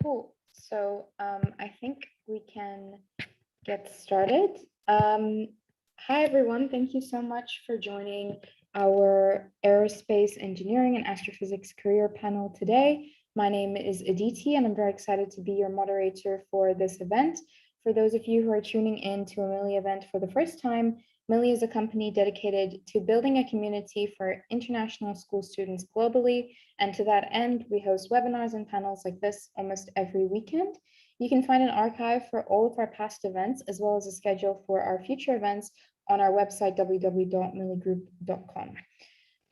Cool. So I think we can get started. Hi, everyone. Thank you so much for joining our Aerospace Engineering and Astrophysics career panel today. My name is Aditi, and I'm very excited to be your moderator for this event. For those of you who are tuning in to a Millie event for the first time, Millie is a company dedicated to building a community for international school students globally. And to that end, we host webinars and panels like this almost every weekend. You can find an archive for all of our past events, as well as a schedule for our future events on our website, www.milliegroup.com.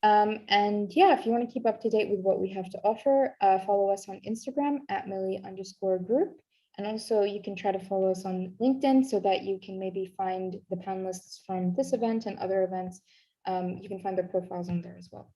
And yeah, if you want to keep up to date with what we have to offer, follow us on Instagram at Millie_group. And also you can try to follow us on LinkedIn so that you can maybe find the panelists from this event and other events. You can find their profiles on there as well.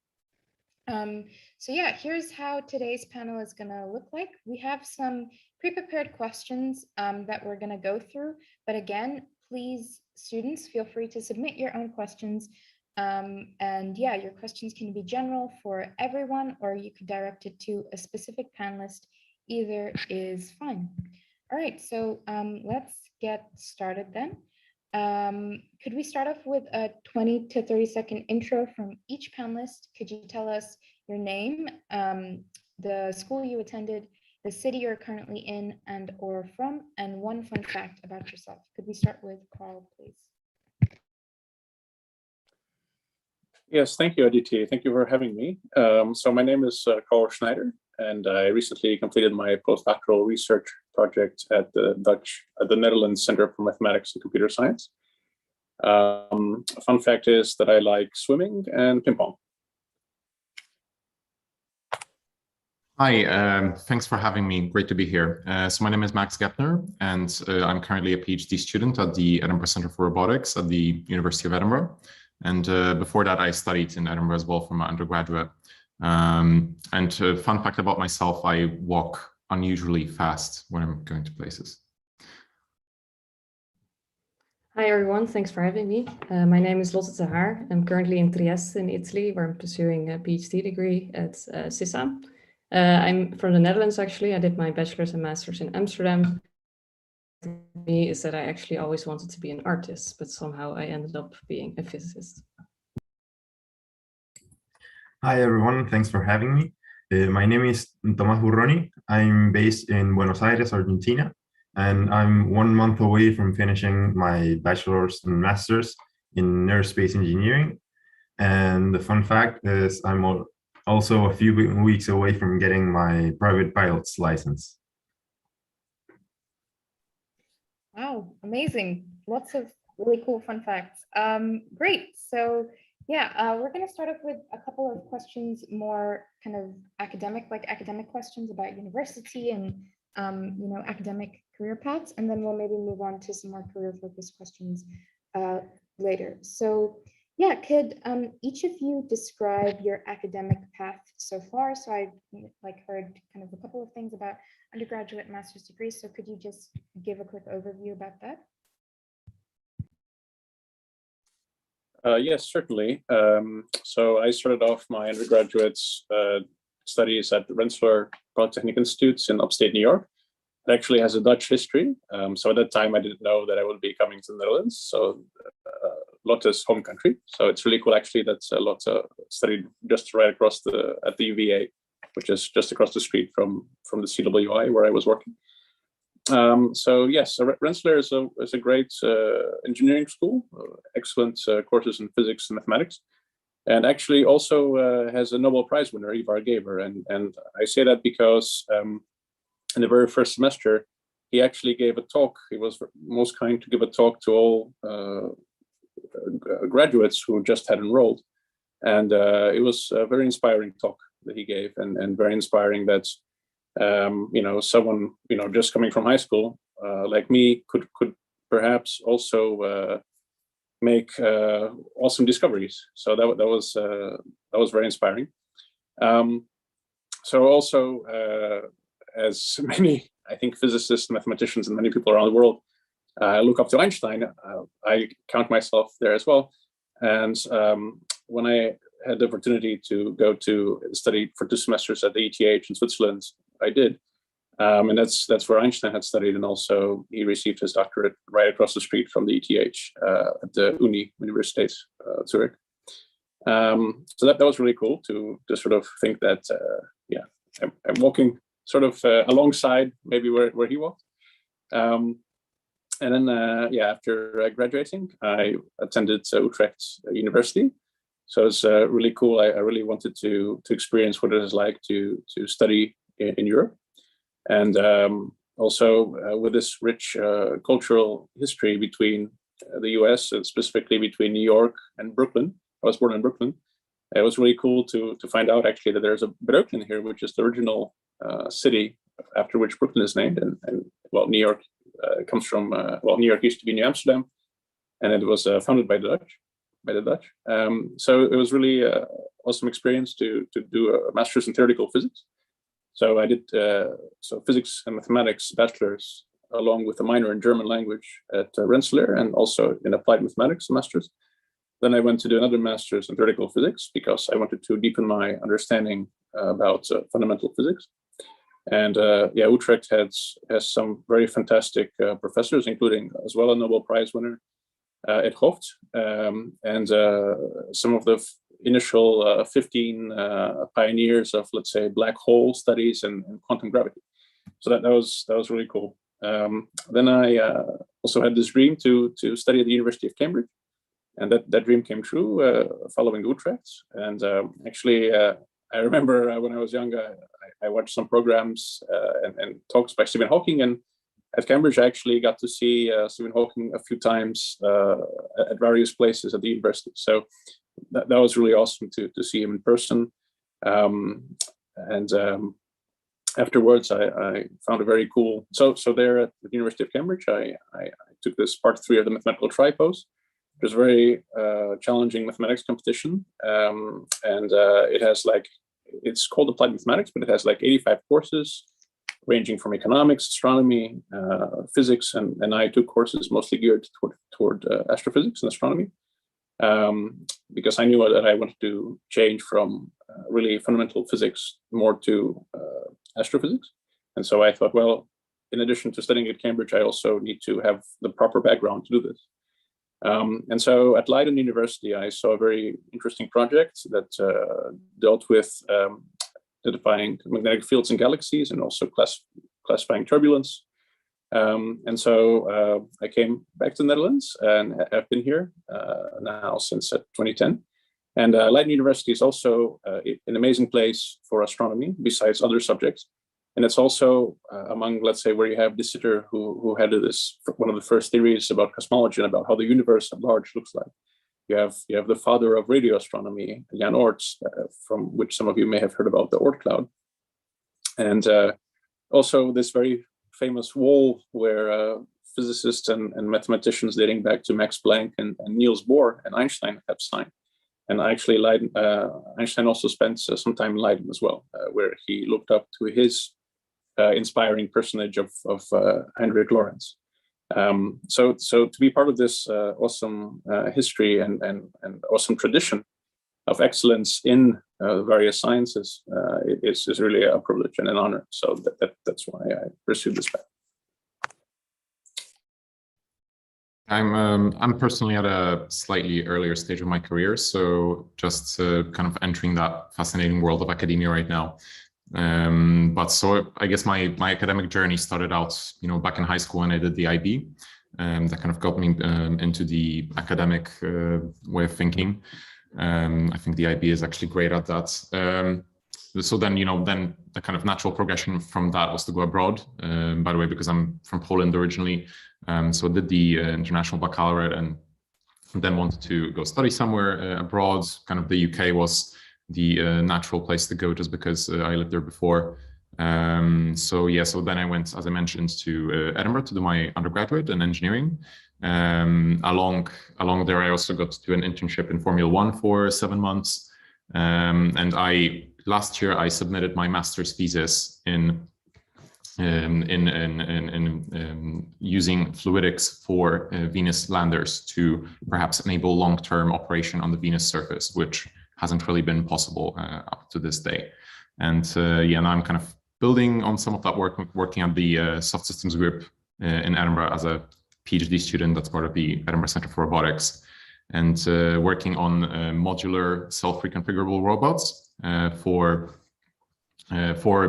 So yeah, here's how today's panel is going to look like. We have some pre-prepared questions that we're going to go through. But again, please, students, feel free to submit your own questions. And yeah, your questions can be general for everyone, or you could direct it to a specific panelist. Either is fine. All right, so let's get started then. Could we start off with a 20 to 30-second intro from each panelist? Could you tell us your name, the school you attended, the city you're currently in and or from, and one fun fact about yourself? Could we start with Carl, please? Yes, thank you, Aditi. Thank you for having me. So my name is Carl Schneider, and I recently completed my postdoctoral research project at the Netherlands Center for Mathematics and Computer Science. A fun fact is that I like swimming and ping pong. Hi, thanks for having me. Great to be here. So my name is Max Gepner, and I'm currently a PhD student at the Edinburgh Centre for Robotics at the University of Edinburgh. And before that, I studied in Edinburgh as well for my undergraduate. And fun fact about myself, I walk unusually fast when I'm going to places. Hi everyone, thanks for having me. My name is Lotte de Haar. I'm currently in Trieste in Italy, where I'm pursuing a PhD degree at CISA. I'm from the Netherlands actually. I did my bachelor's and master's in Amsterdam. Me is that I actually always wanted to be an artist, but somehow I ended up being a physicist. Hi everyone, thanks for having me. My name is Tomás Burroni. I'm based in Buenos Aires, Argentina, and I'm 1 month away from finishing my bachelor's and master's in aerospace engineering. And the fun fact is I'm also a few weeks away from getting my private pilot's license. Wow, amazing. Lots of really cool fun facts. Great. So yeah, we're going to start off with a couple of questions, more kind of academic questions about university and academic career paths, and then we'll maybe move on to some more career-focused questions later. So yeah, could each of you describe your academic path so far? So I heard kind of a couple of things about undergraduate and master's degrees. So could you just give a quick overview about that? Yes, certainly. So I started off my undergraduate studies at the Rensselaer Polytechnic Institute in upstate New York. It actually has a Dutch history. So at that time, I didn't know that I would be coming to the Netherlands. So Lotte's home country. So it's really cool actually that Lotte studied just right across at the UVA, which is just across the street from the CWI where I was working. So yes, Rensselaer is a great engineering school, excellent courses in physics and mathematics, and actually also has a Nobel Prize winner, Ivar Geber. And I say that because in the very first semester, he actually gave a talk. He was most kind to give a talk to all graduates who just had enrolled. And it was a very inspiring talk that he gave, and very inspiring that someone just coming from high school like me could perhaps also make awesome discoveries. So that was very inspiring. So also as many, I think, physicists, mathematicians, and many people around the world look up to Einstein, I count myself there as well. And when I had the opportunity to go to study for 2 semesters at the ETH in Switzerland, I did. And that's where Einstein had studied, and also he received his doctorate right across the street from the ETH at the Universität Zurich. So that was really cool to sort of think that, I'm walking sort of alongside maybe where he walked. And then, after graduating, I attended Utrecht University. So it's really cool. I really wanted to experience what it is like to study in Europe. And also with this rich cultural history between the US, and specifically between New York and Brooklyn. I was born in Brooklyn. It was really cool to find out actually that there's a Brooklyn here, which is the original city after which Brooklyn is named. And well, New York comes from, New York used to be New Amsterdam, and it was founded by the Dutch. So it was really awesome experience to do a master's in theoretical physics. So I did physics and mathematics bachelor's along with a minor in German language at Rensselaer, and also in applied mathematics master's. Then I went to do another master's in theoretical physics because I wanted to deepen my understanding about fundamental physics. And Utrecht has some very fantastic professors, including as well a Nobel Prize winner at Hooft, and some of the initial 15 pioneers of, let's say, black hole studies and quantum gravity. So that was really cool. Then I also had this dream to study at the University of Cambridge, and that dream came true following Utrecht. And actually, I remember when I was younger, I watched some programs and talks by Stephen Hawking, and at Cambridge, I actually got to see Stephen Hawking a few times at various places at the university. So that was really awesome to see him in person. Afterwards, I found a very cool. So there at the University of Cambridge, I took this part 3 of the mathematical tripos. It was a very challenging mathematics competition, and it has it's called applied mathematics, but it has 85 courses, ranging from economics, astronomy, physics, and I took courses mostly geared toward astrophysics and astronomy, because I knew that I wanted to change from really fundamental physics more to astrophysics. And so I thought, well, in addition to studying at Cambridge, I also need to have the proper background to do this. And so at Leiden University, I saw a very interesting project that dealt with identifying magnetic fields in galaxies and also classifying turbulence. And so I came back to the Netherlands, and I've been here now since 2010. And Leiden University is also an amazing place for astronomy, besides other subjects. And it's also among, let's say, where you have De Sitter, who had one of the first theories about cosmology and about how the universe at large looks like. You have the father of radio astronomy, Jan Oort, from which some of you may have heard about the Oort cloud. And also this very famous wall where physicists and mathematicians dating back to Max Planck and Niels Bohr and Einstein have signed. And actually, Einstein also spent some time in Leiden as well, where he looked up to his inspiring personage of Heinrich Lorentz. So to be part of this awesome history and awesome tradition of excellence in various sciences is really a privilege and an honor. So that's why I pursued this path. I'm personally at a slightly earlier stage of my career, so just kind of entering that fascinating world of academia right now. But so I guess my academic journey started out, back in high school when I did the IB. That kind of got me into the academic way of thinking. I think the IB is actually great at that. So then, then the kind of natural progression from that was to go abroad. By the way, because I'm from Poland originally, so I did the international baccalaureate and then wanted to go study somewhere abroad. Kind of the UK was the natural place to go just because I lived there before. So then I went, as I mentioned, to Edinburgh to do my undergraduate in engineering. Along there, I also got to do an internship in Formula One for 7 months. And last year I submitted my master's thesis in using fluidics for Venus landers to perhaps enable long-term operation on the Venus surface, which hasn't really been possible up to this day. And now I'm kind of building on some of that work, working at the soft systems group in Edinburgh as a PhD student that's part of the Edinburgh Centre for Robotics, and working on modular self-reconfigurable robots for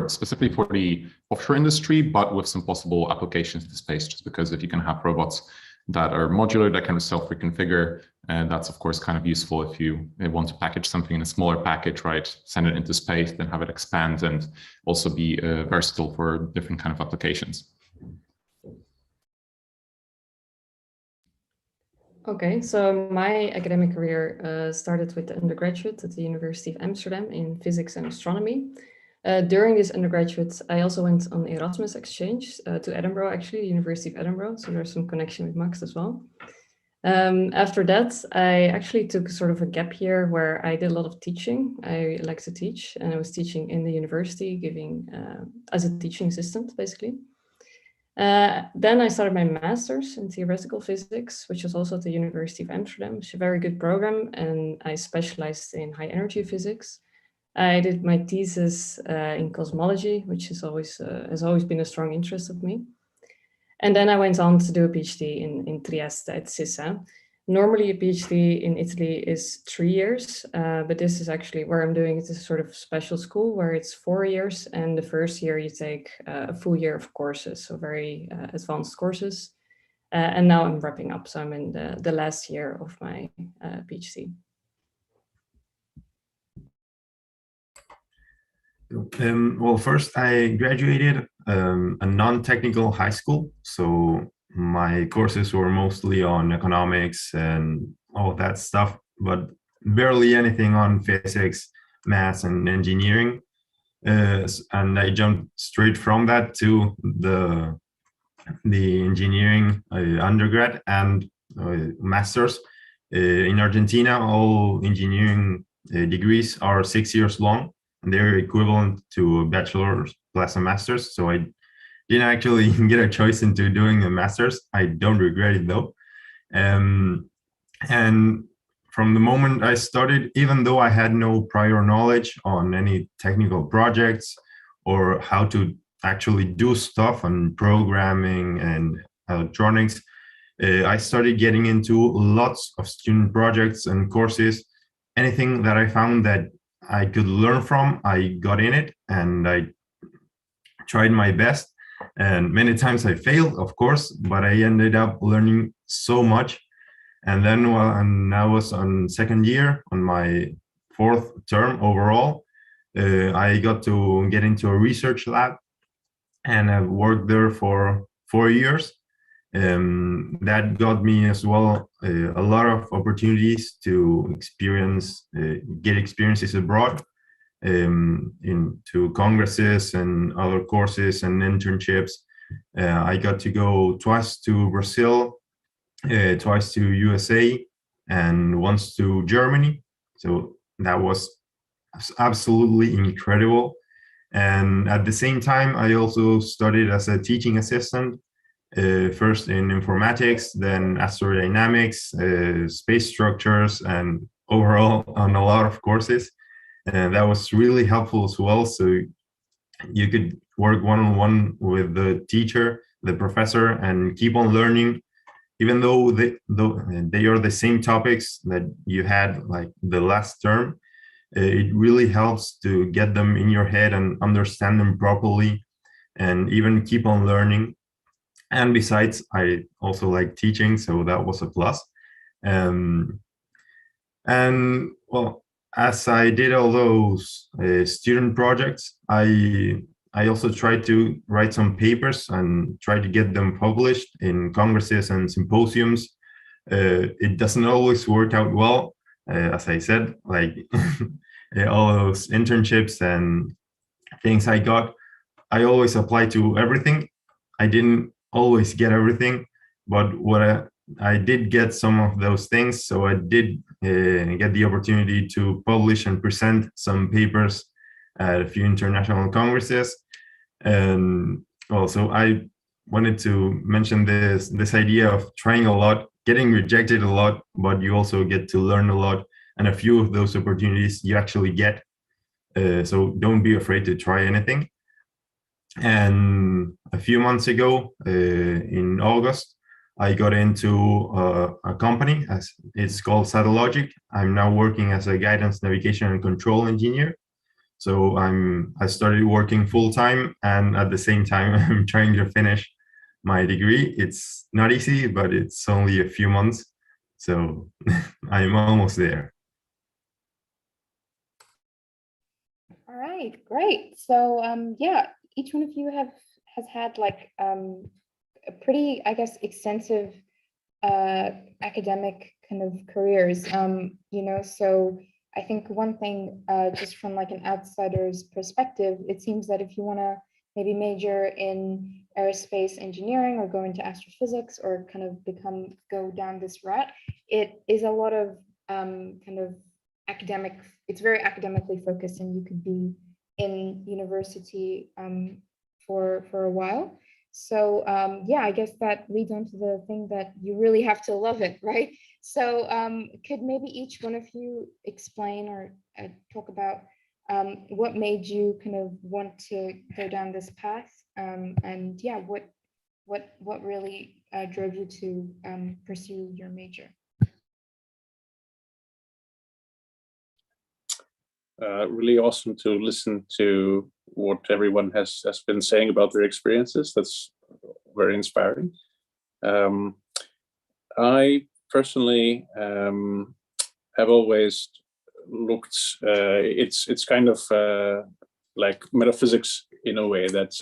specifically for the offshore industry, but with some possible applications to space, just because if you can have robots that are modular, that kind of self-reconfigure, that's of course kind of useful if you want to package something in a smaller package, right? Send it into space, then have it expand and also be versatile for different kind of applications. Okay, so my academic career started with the undergraduate at the University of Amsterdam in physics and astronomy. During this undergraduate, I also went on Erasmus exchange to Edinburgh, actually, the University of Edinburgh. So there's some connection with Max as well. After that, I actually took sort of a gap year where I did a lot of teaching. I like to teach, and I was teaching in the university, giving as a teaching assistant, basically. Then I started my master's in theoretical physics, which was also at the University of Amsterdam. It's a very good program, and I specialized in high energy physics. I did my thesis in cosmology, which has always been a strong interest of me. And then I went on to do a PhD in Trieste at CISA. Normally a PhD in Italy is 3 years, but this is actually where I'm doing it. Is a sort of special school where it's 4 years, and the first year you take a full year of courses, so very advanced courses. And now I'm wrapping up, so I'm in the last year of my PhD. Well, first I graduated a non-technical high school, so my courses were mostly on economics and all of that stuff, but barely anything on physics, maths, and engineering. And I jumped straight from that to the engineering undergrad and master's. In Argentina, all engineering degrees are 6 years long. They're equivalent to a bachelor's plus a master's. So I didn't actually get a choice into doing a master's. I don't regret it though. And from the moment I started, even though I had no prior knowledge on any technical projects or how to actually do stuff on programming and electronics, I started getting into lots of student projects and courses. Anything that I found that I could learn from, I got in it, and I tried my best. And many times I failed, of course, but I ended up learning so much. And then when I was on second year, on my 4th term overall, I got to get into a research lab, and I've worked there for 4 years. That got me as well a lot of opportunities to get experiences abroad, into congresses and other courses and internships. I got to go twice to Brazil, twice to USA, and once to Germany. So that was absolutely incredible. And at the same time, I also studied as a teaching assistant, first in informatics, then astrodynamics, space structures, and overall on a lot of courses. And that was really helpful as well. So you could work one-on-one with the teacher, the professor, and keep on learning, even though they are the same topics that you had like the last term. It really helps to get them in your head and understand them properly, and even keep on learning. And besides, I also like teaching, so that was a plus. And well, as I did all those student projects, I also tried to write some papers and try to get them published in congresses and symposiums. It doesn't always work out well, as I said, like all those internships and things I got. I always apply to everything. I didn't always get everything, but what I did get some of those things. So I did get the opportunity to publish and present some papers at a few international congresses. And also I wanted to mention this idea of trying a lot, getting rejected a lot, but you also get to learn a lot. And a few of those opportunities you actually get. So don't be afraid to try anything. And a few months ago, in August, I got into a company, as it's called Satellogic. I'm now working as a guidance, navigation, and control engineer. So I started working full time, and at the same time, I'm trying to finish my degree. It's not easy, but it's only a few months, so I'm almost there. All right, great. So yeah, each one of you has had like a pretty, I guess, extensive academic kind of careers. You know, so I think one thing, just from like an outsider's perspective, it seems that if you want to maybe major in aerospace engineering or go into astrophysics or kind of go down this route, it is a lot of kind of academic, it's very academically focused, and you could be in university for a while. So yeah, I guess that leads on to the thing that you really have to love it, right? So could maybe each one of you explain or talk about what made you kind of want to go down this path, and yeah, what really drove you to pursue your major? Really awesome to listen to what everyone has been saying about their experiences. That's very inspiring. I personally have always looked, it's kind of like metaphysics in a way that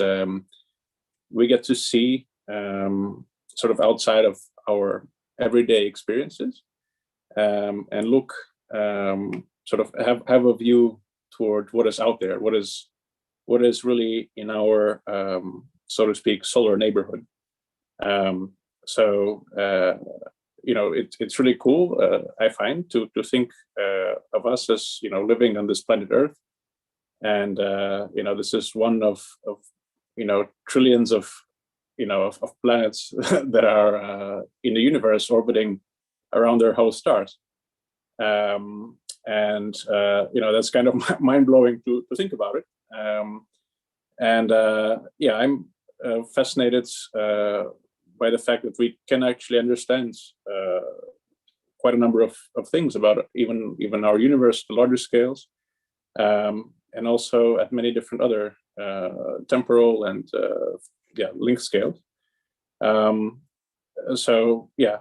we get to see sort of outside of our everyday experiences, and look, sort of have a view toward what is out there, what is really in our, so to speak, solar neighborhood. So you know, it's really cool, I find, to think of us as, you know, living on this planet Earth, and you know, this is one of you know, trillions of, you know, of planets that are in the universe orbiting around their host stars. And you know, that's kind of mind-blowing to think about it. And yeah, I'm fascinated by the fact that we can actually understand quite a number of things about even our universe, the larger scales, and also at many different other temporal and yeah, length scales. So yeah.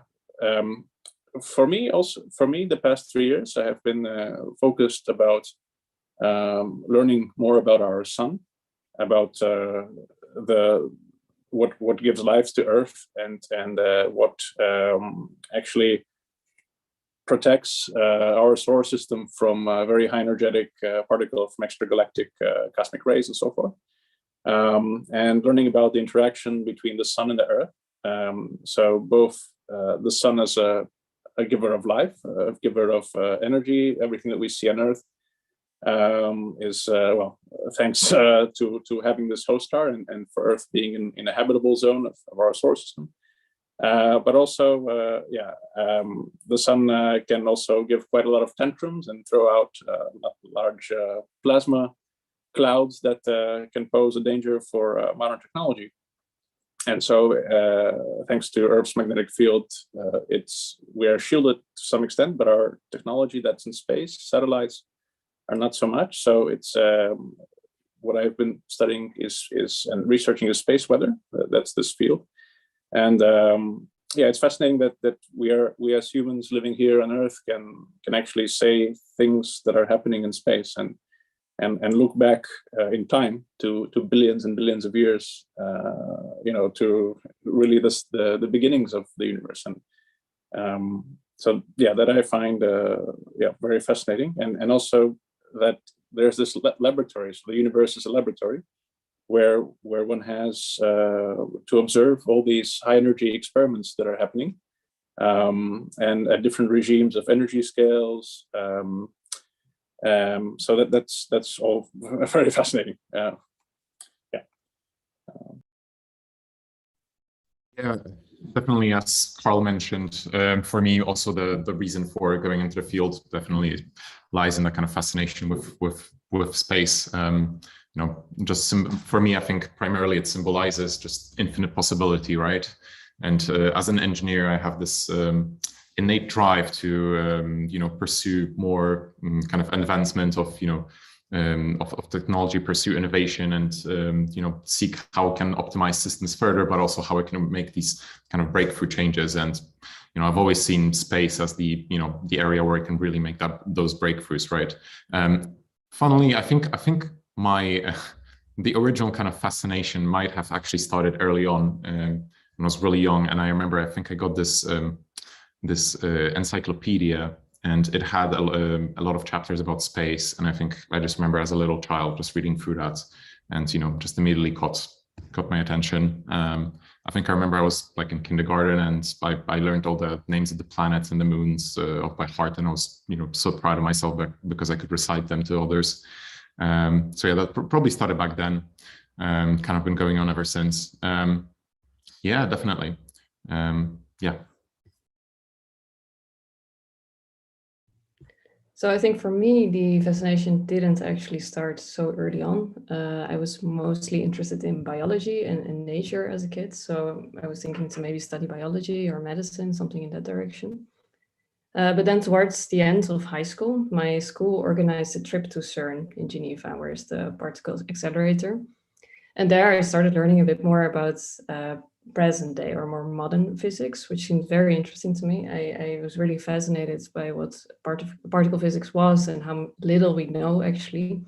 For me, the past 3 years, I have been focused about learning more about our sun, about what gives life to Earth, and what actually protects our solar system from very high energetic particles from extragalactic cosmic rays and so forth, and learning about the interaction between the sun and the Earth. So both the sun as a giver of life, a giver of energy. Everything that we see on Earth is, well, thanks to having this host star, and for Earth being in a habitable zone of our solar system. But also, yeah, the sun can also give quite a lot of tantrums and throw out large plasma clouds that can pose a danger for modern technology. And so, thanks to Earth's magnetic field, we are shielded to some extent, but our technology that's in space, satellites, are not so much. So it's what I've been studying is and researching is space weather. That's this field, and yeah, it's fascinating that we as humans living here on Earth can actually say things that are happening in space, and look back in time to billions and billions of years, you know, to really the beginnings of the universe. And so yeah, that I find yeah, very fascinating, and also that there's this laboratory. So the universe is a laboratory where one has to observe all these high energy experiments that are happening, and at different regimes of energy scales. So that's all very fascinating. Yeah. Yeah, definitely, as Carl mentioned, for me also the reason for going into the field definitely lies in that kind of fascination with with space. Just for me, I think primarily it symbolizes just infinite possibility, right? And as an engineer, I have this innate drive to pursue more kind of advancement of of technology, pursue innovation, and seek how I can optimize systems further, but also how I can make these kind of breakthrough changes. And I've always seen space as the the area where I can really make those breakthroughs, right? Funnily, I think my the original kind of fascination might have actually started early on when I was really young, and I remember I think I got this encyclopedia, and it had a lot of chapters about space, and I just remember as a little child just reading through that, and just immediately caught my attention. I think I remember I was like in kindergarten, and I learned all the names of the planets and the moons off by heart, and I was so proud of myself because I could recite them to others. So yeah, that probably started back then, kind of been going on ever since. Yeah, definitely. Yeah. So I think for me, the fascination didn't actually start so early on. I was mostly interested in biology and nature as a kid. So I was thinking to maybe study biology or medicine, something in that direction. But then towards the end of high school, my school organized a trip to CERN in Geneva, where is the particle accelerator. And there I started learning a bit more about present day or more modern physics, which seemed very interesting to me. I was really fascinated by what particle physics was and how little we know actually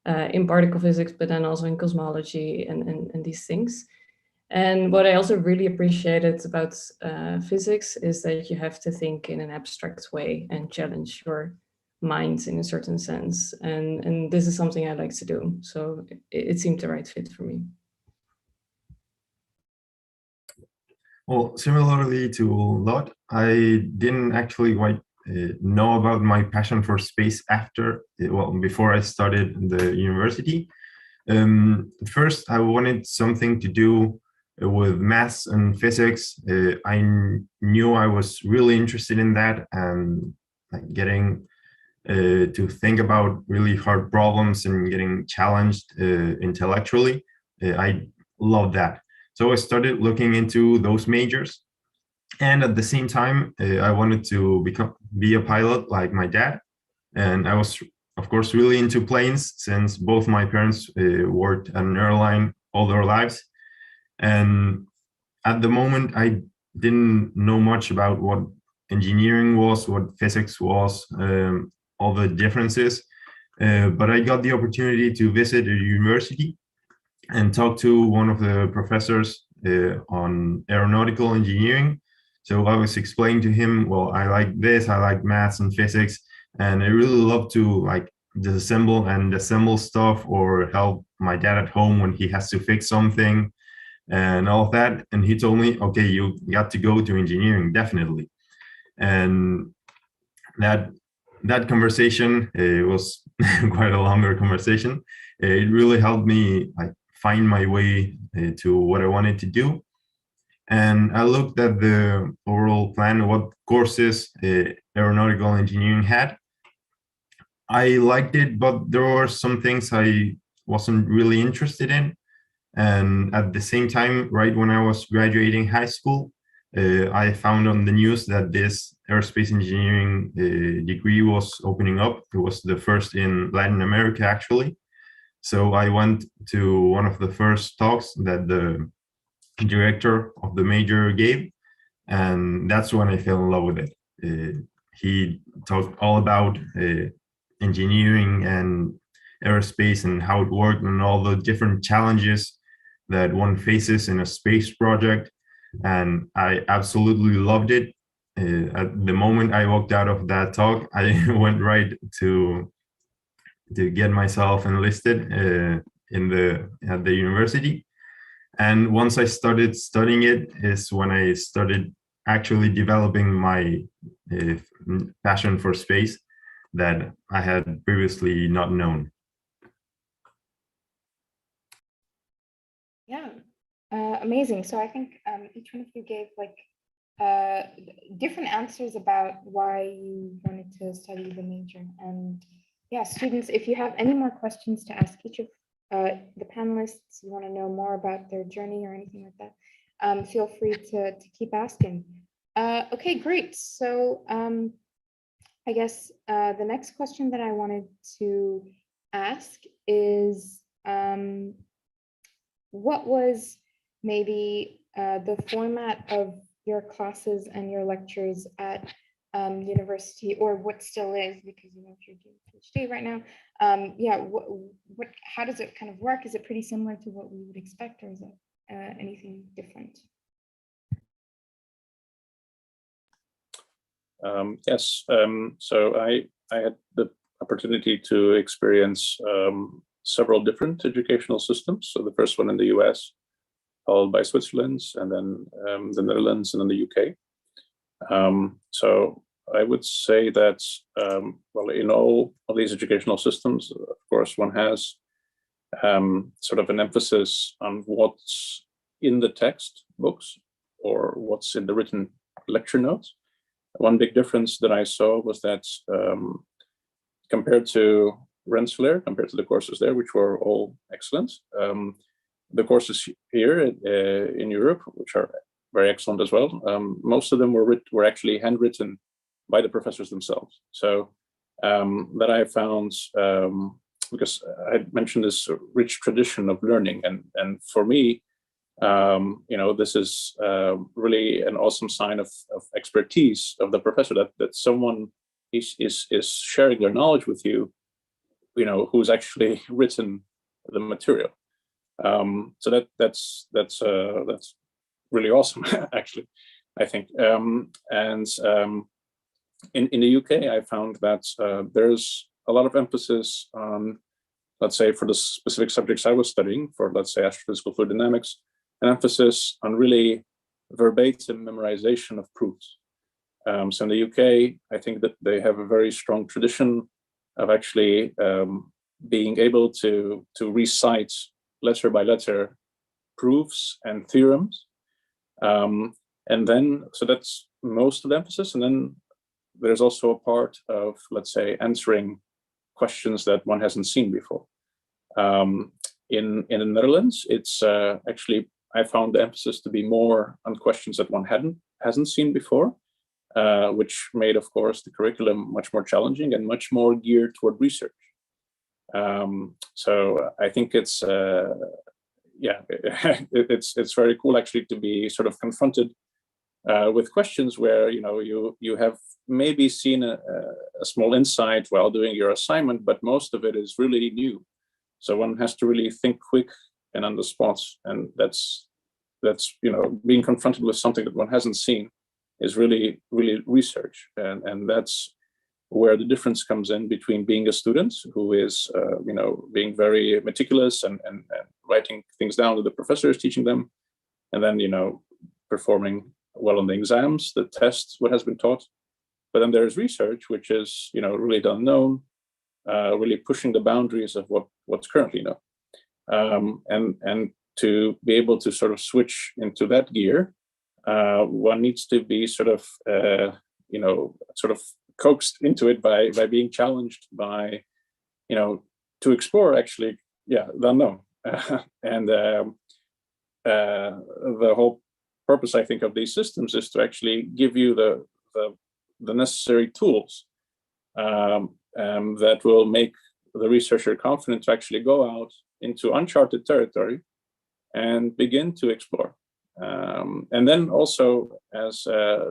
in particle physics, but then also in cosmology and these things. And what I also really appreciated about physics is that you have to think in an abstract way and challenge your mind in a certain sense. And this is something I like to do. So it seemed the right fit for me. Well, similarly to Lot, I didn't actually quite know about my passion for space before I started the university. First, I wanted something to do with maths and physics. I knew I was really interested in that, and like getting to think about really hard problems and getting challenged intellectually. I love that. So I started looking into those majors. And at the same time, I wanted to be a pilot like my dad. And I was, of course, really into planes since both my parents worked at an airline all their lives. And at the moment, I didn't know much about what engineering was, what physics was, all the differences. But I got the opportunity to visit a university and talk to one of the professors on aeronautical engineering. So I was explaining to him, well, I like this, I like maths and physics, and I really love to like disassemble and assemble stuff or help my dad at home when he has to fix something and all of that. And he told me, okay, you got to go to engineering, definitely. And that conversation was quite a longer conversation. It really helped me like find my way to what I wanted to do. And I looked at the overall plan, what courses aeronautical engineering had. I liked it, but there were some things I wasn't really interested in. And at the same time, right when I was graduating high school, I found on the news that this aerospace engineering degree was opening up. It was the first in Latin America, actually. So I went to one of the first talks that the director of the major gave, and that's when I fell in love with it. He talked all about engineering and aerospace and how it worked and all the different challenges that one faces in a space project, and I absolutely loved it. At the moment I walked out of that talk, I went right to get myself enlisted at the university. And once I started studying it is when I started actually developing my passion for space that I had previously not known. Yeah, amazing. So I think each one of you gave like different answers about why you wanted to study the major. And Yeah, students, if you have any more questions to ask each of the panelists, you want to know more about their journey or anything like that, feel free to keep asking. Okay, great. So I guess the next question that I wanted to ask is what was maybe the format of your classes and your lectures at university, or what still is, because you know if you're doing PhD right now. Yeah, how does it kind of work? Is it pretty similar to what we would expect, or is it anything different? Yes, so I had the opportunity to experience several different educational systems. So the first one in the US, followed by Switzerland, and then the Netherlands, and then the UK. So I would say that, well, in all of these educational systems, of course, one has sort of an emphasis on what's in the text books or what's in the written lecture notes. One big difference that I saw was that compared to Rensselaer, compared to the courses there, which were all excellent, the courses here in Europe, which are very excellent as well, most of them were actually handwritten by the professors themselves. So that I found, because I had mentioned this rich tradition of learning, and for me, you know, this is really an awesome sign of expertise of the professor, that someone is sharing their knowledge with you, you know, who's actually written the material. So that's really awesome, actually, I think. And in the UK, I found that there's a lot of emphasis on, let's say, for the specific subjects I was studying, for, let's say, astrophysical fluid dynamics, an emphasis on really verbatim memorization of proofs. So in the UK, I think that they have a very strong tradition of actually being able to recite letter by letter proofs and theorems. And then, so that's most of the emphasis. And then there's also a part of, let's say, answering questions that one hasn't seen before. In the Netherlands, it's actually, I found the emphasis to be more on questions that one hasn't seen before, which made, of course, the curriculum much more challenging and much more geared toward research. So I think it's, yeah, it's very cool actually to be sort of confronted with questions where, you know, you have maybe seen a small insight while doing your assignment, but most of it is really new. So one has to really think quick and on the spot, and that's you know, being confronted with something that one hasn't seen is really research, and that's where the difference comes in between being a student who is you know, being very meticulous and writing things down that the professor is teaching them, and then, you know, performing well on the exams, the tests, what has been taught. But then there's research, which is, you know, really the unknown, really pushing the boundaries of what's currently known. And to be able to sort of switch into that gear, one needs to be sort of, you know, sort of coaxed into it by being challenged by, you know, to explore actually, yeah, the unknown. And the whole purpose, I think, of these systems is to actually give you the necessary tools that will make the researcher confident to actually go out into uncharted territory and begin to explore. And then also, as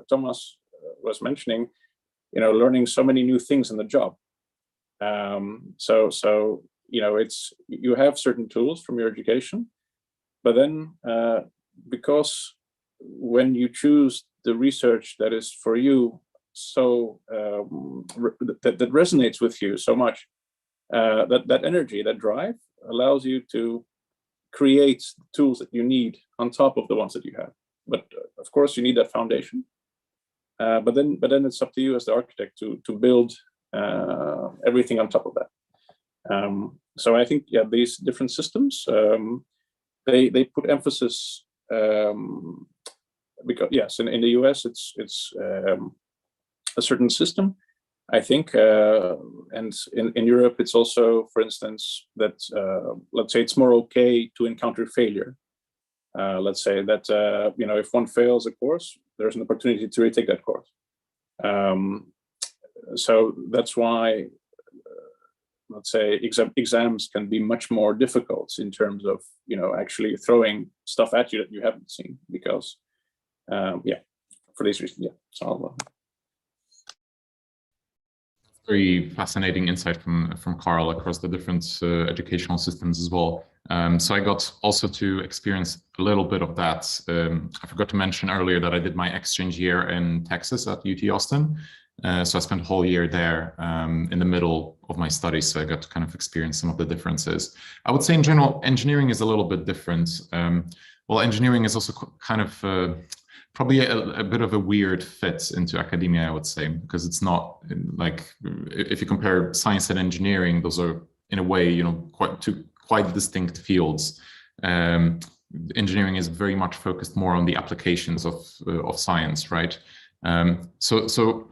Thomas was mentioning, you know, learning so many new things in the job. So you know, you have certain tools from your education, but then because when you choose the research that is for you, so that resonates with you so much, that energy, that drive allows you to create tools that you need on top of the ones that you have. But of course, you need that foundation. But then it's up to you as the architect to build everything on top of that. So I think, yeah, these different systems, they put emphasis, because yes, in the US it's a certain system, I think, and in Europe, it's also, for instance, that let's say it's more okay to encounter failure. Let's say that if one fails a course, there's an opportunity to retake that course. So that's why, let's say, exams can be much more difficult in terms of actually throwing stuff at you that you haven't seen, because for these reasons, So very fascinating insight from Carl across the different educational systems as well. So I got also to experience a little bit of that. I forgot to mention earlier that I did my exchange year in Texas at UT Austin. So I spent a whole year there in the middle of my studies, so I got to kind of experience some of the differences. I would say in general, engineering is a little bit different. Well, engineering is also kind of probably a bit of a weird fit into academia, I would say, because it's not like, if you compare science and engineering, those are in a way, quite distinct fields. Engineering is very much focused more on the applications of science, right? So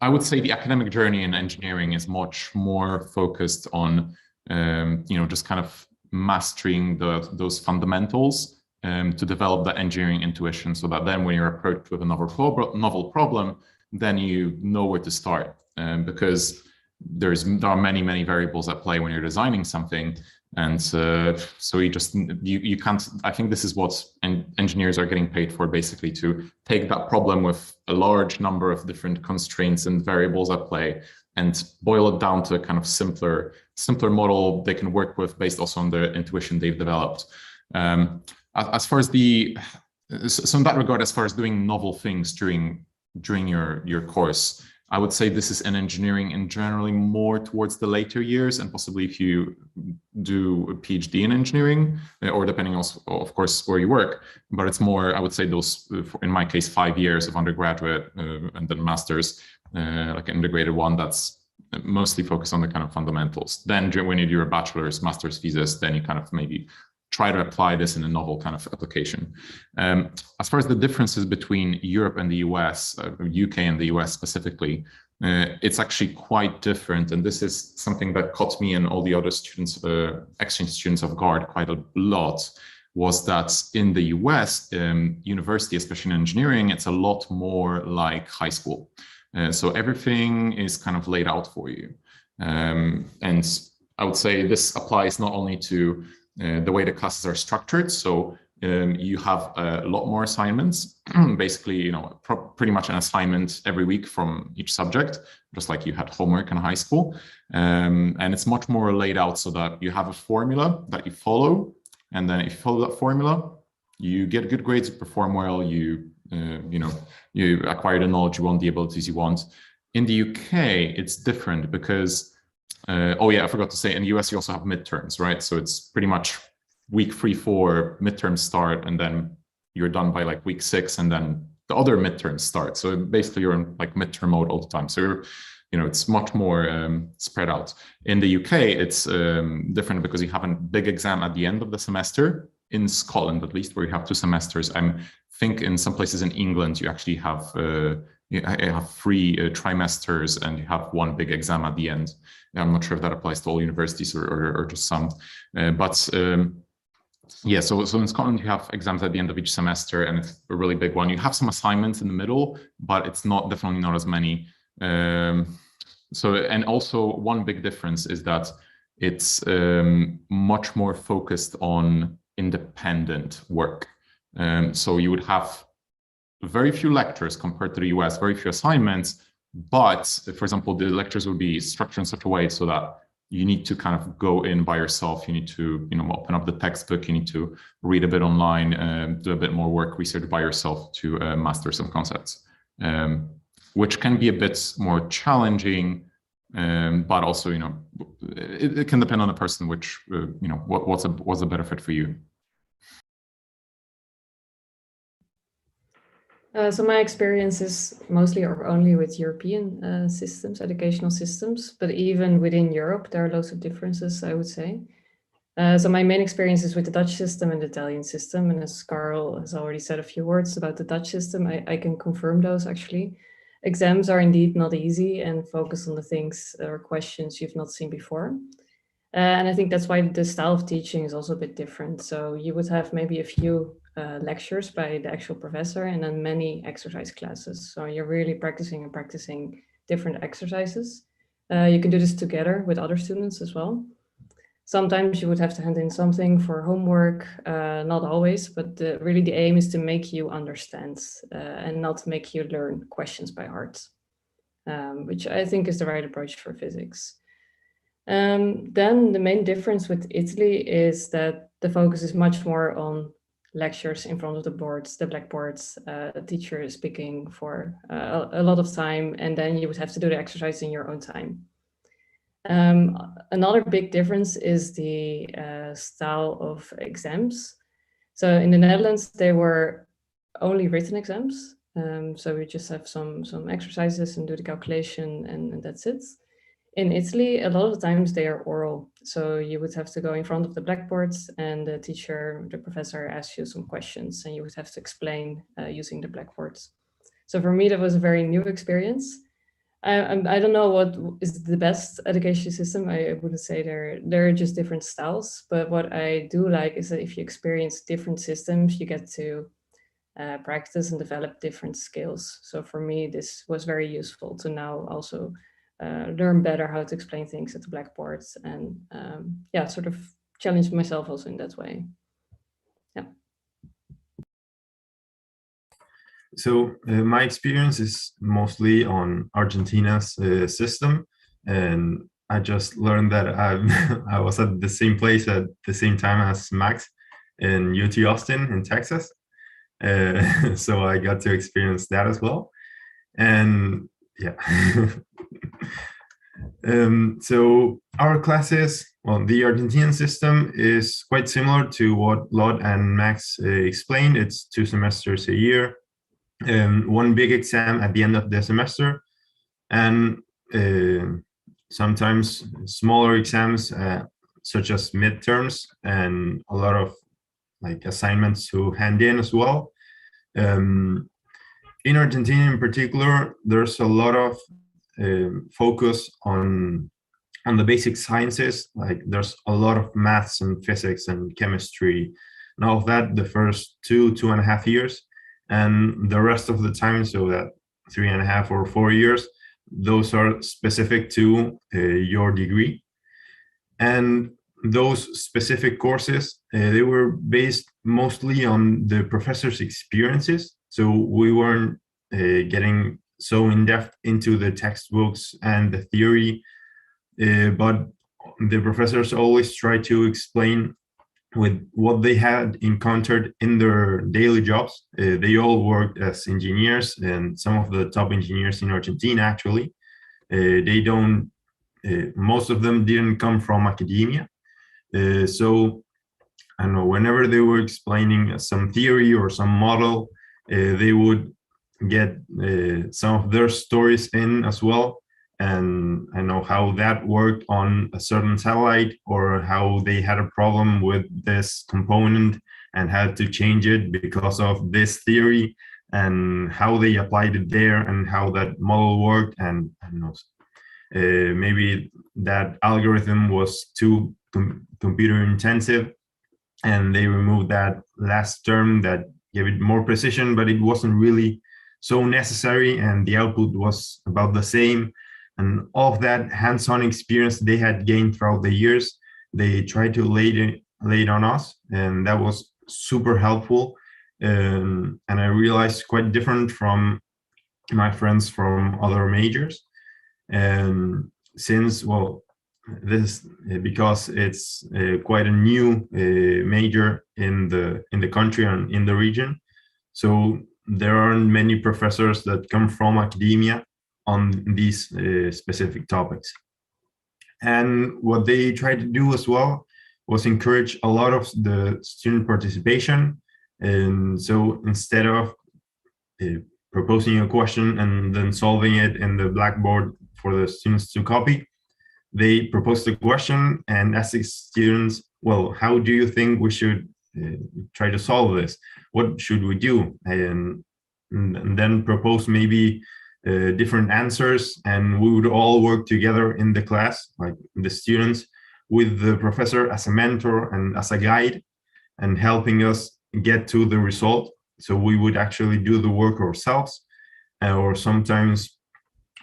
I would say the academic journey in engineering is much more focused on, just kind of mastering those fundamentals to develop that engineering intuition, so that then when you're approached with a novel problem, then you know where to start, because there are many variables at play when you're designing something. And so you can't, I think this is what engineers are getting paid for, basically, to take that problem with a large number of different constraints and variables at play and boil it down to a kind of simpler model they can work with based also on the intuition they've developed. As far as so in that regard, as far as doing novel things during your course, I would say this is in engineering and generally more towards the later years, and possibly if you do a PhD in engineering, or depending also, of course, where you work, but it's more, I would say those, in my case, 5 years of undergraduate and then master's, like an integrated one, that's mostly focused on the kind of fundamentals. Then when you do your bachelor's, master's thesis, then you kind of maybe try to apply this in a novel kind of application. As far as the differences between Europe and the US, UK and the US specifically, it's actually quite different. And this is something that caught me and all the other students, exchange students off guard quite a lot, was that in the US, university, especially in engineering, it's a lot more like high school. So everything is kind of laid out for you. And I would say this applies not only to the way the classes are structured. So you have a lot more assignments, basically, pretty much an assignment every week from each subject, just like you had homework in high school. And it's much more laid out so that you have a formula that you follow. And then if you follow that formula, you get good grades, you perform well, you acquire the knowledge you want, the abilities you want. In the UK, it's different because I forgot to say, in the US, you also have midterms, right? So it's pretty much week 3, 4, midterms start, and then you're done by like week 6, and then the other midterms start. So basically you're in like midterm mode all the time. So it's much more spread out. In the UK, it's different because you have a big exam at the end of the semester, in Scotland at least, where you have 2 semesters. I think in some places in England, you actually have 3 trimesters, and you have 1 big exam at the end. I'm not sure if that applies to all universities or just some, so in Scotland, you have exams at the end of each semester, and it's a really big one. You have some assignments in the middle, but it's definitely not as many. And also one big difference is that it's much more focused on independent work. So you would have very few lectures compared to the US, very few assignments, but for example, the lectures would be structured in such a way so that you need to kind of go in by yourself. You need to, open up the textbook. You need to read a bit online, do a bit more work research by yourself to master some concepts, which can be a bit more challenging. But also, it can depend on the person, which, what's a better fit for you. So my experience is mostly or only with European systems, educational systems, but even within Europe, there are lots of differences, I would say. So my main experience is with the Dutch system and the Italian system. And as Carl has already said a few words about the Dutch system, I can confirm those actually. exams are indeed not easy and focus on the things or questions you've not seen before. And I think that's why the style of teaching is also a bit different. So you would have maybe a few lectures by the actual professor and then many exercise classes. So you're really practicing and practicing different exercises. You can do this together with other students as well. Sometimes you would have to hand in something for homework, not always, but really the aim is to make you understand and not make you learn questions by heart, which I think is the right approach for physics. Then the main difference with Italy is that the focus is much more on lectures in front of the boards, the blackboards, the teacher is speaking for a lot of time, and then you would have to do the exercise in your own time. Another big difference is the style of exams. So in the Netherlands, they were only written exams. So we just have some exercises and do the calculation and that's it. In Italy, a lot of the times they are oral. So you would have to go in front of the blackboards and the teacher, the professor asks you some questions and you would have to explain using the blackboards. So for me, that was a very new experience. I don't know what is the best education system. I wouldn't say there are just different styles, but what I do like is that if you experience different systems, you get to practice and develop different skills. So for me, this was very useful to now also learn better how to explain things at the blackboards and yeah, sort of challenge myself also in that way. Yeah. So my experience is mostly on Argentina's system, and I just learned that I was at the same place at the same time as Max in UT Austin in Texas. So I got to experience that as well. And yeah. So our classes, well, the Argentinian system is quite similar to what Lod and Max explained. It's 2 semesters a year. One big exam at the end of the semester, and sometimes smaller exams such as midterms, and a lot of like assignments to hand in as well. In Argentina in particular, there's a lot of focus on the basic sciences. Like there's a lot of maths and physics and chemistry and all of that the first 2.5 years. And the rest of the time, so that 3.5 or 4 years, those are specific to your degree. And those specific courses, they were based mostly on the professor's experiences. So we weren't getting so in depth into the textbooks and the theory, but the professors always try to explain with what they had encountered in their daily jobs. They all worked as engineers, and some of the top engineers in Argentina, actually, they don't, most of them didn't come from academia. So, I don't know, whenever they were explaining some theory or some model, they would get some of their stories in as well. And I know how that worked on a certain satellite, or how they had a problem with this component and had to change it because of this theory, and how they applied it there and how that model worked. And I don't know, maybe that algorithm was too computer intensive, and they removed that last term that gave it more precision, but it wasn't really so necessary, and the output was about the same. And all of that hands-on experience they had gained throughout the years, they tried to lay it on us, and that was super helpful. And I realized quite different from my friends from other majors. And since, well, this, because it's quite a new major in the country and in the region, so there aren't many professors that come from academia on these specific topics. And what they tried to do as well was encourage a lot of the student participation. And so instead of proposing a question and then solving it in the blackboard for the students to copy, they proposed a question and asked the students, well, how do you think we should try to solve this? What should we do? And then propose maybe different answers, and we would all work together in the class, like the students, with the professor as a mentor and as a guide, and helping us get to the result. So we would actually do the work ourselves, or sometimes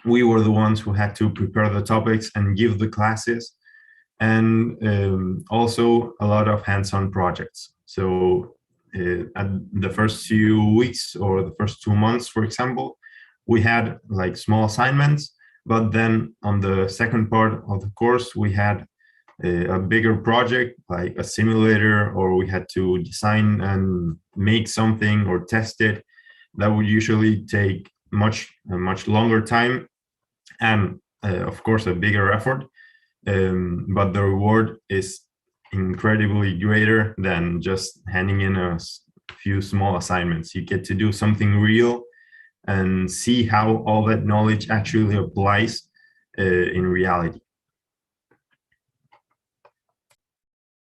we were the ones who had to prepare the topics and give the classes, and also a lot of hands-on projects. So at the first few weeks or the first 2 months, for example, we had like small assignments, but then on the second part of the course, we had a bigger project, like a simulator, or we had to design and make something or test it. That would usually take a much longer time, and of course a bigger effort, but the reward is incredibly greater than just handing in a few small assignments. You get to do something real and see how all that knowledge actually applies in reality.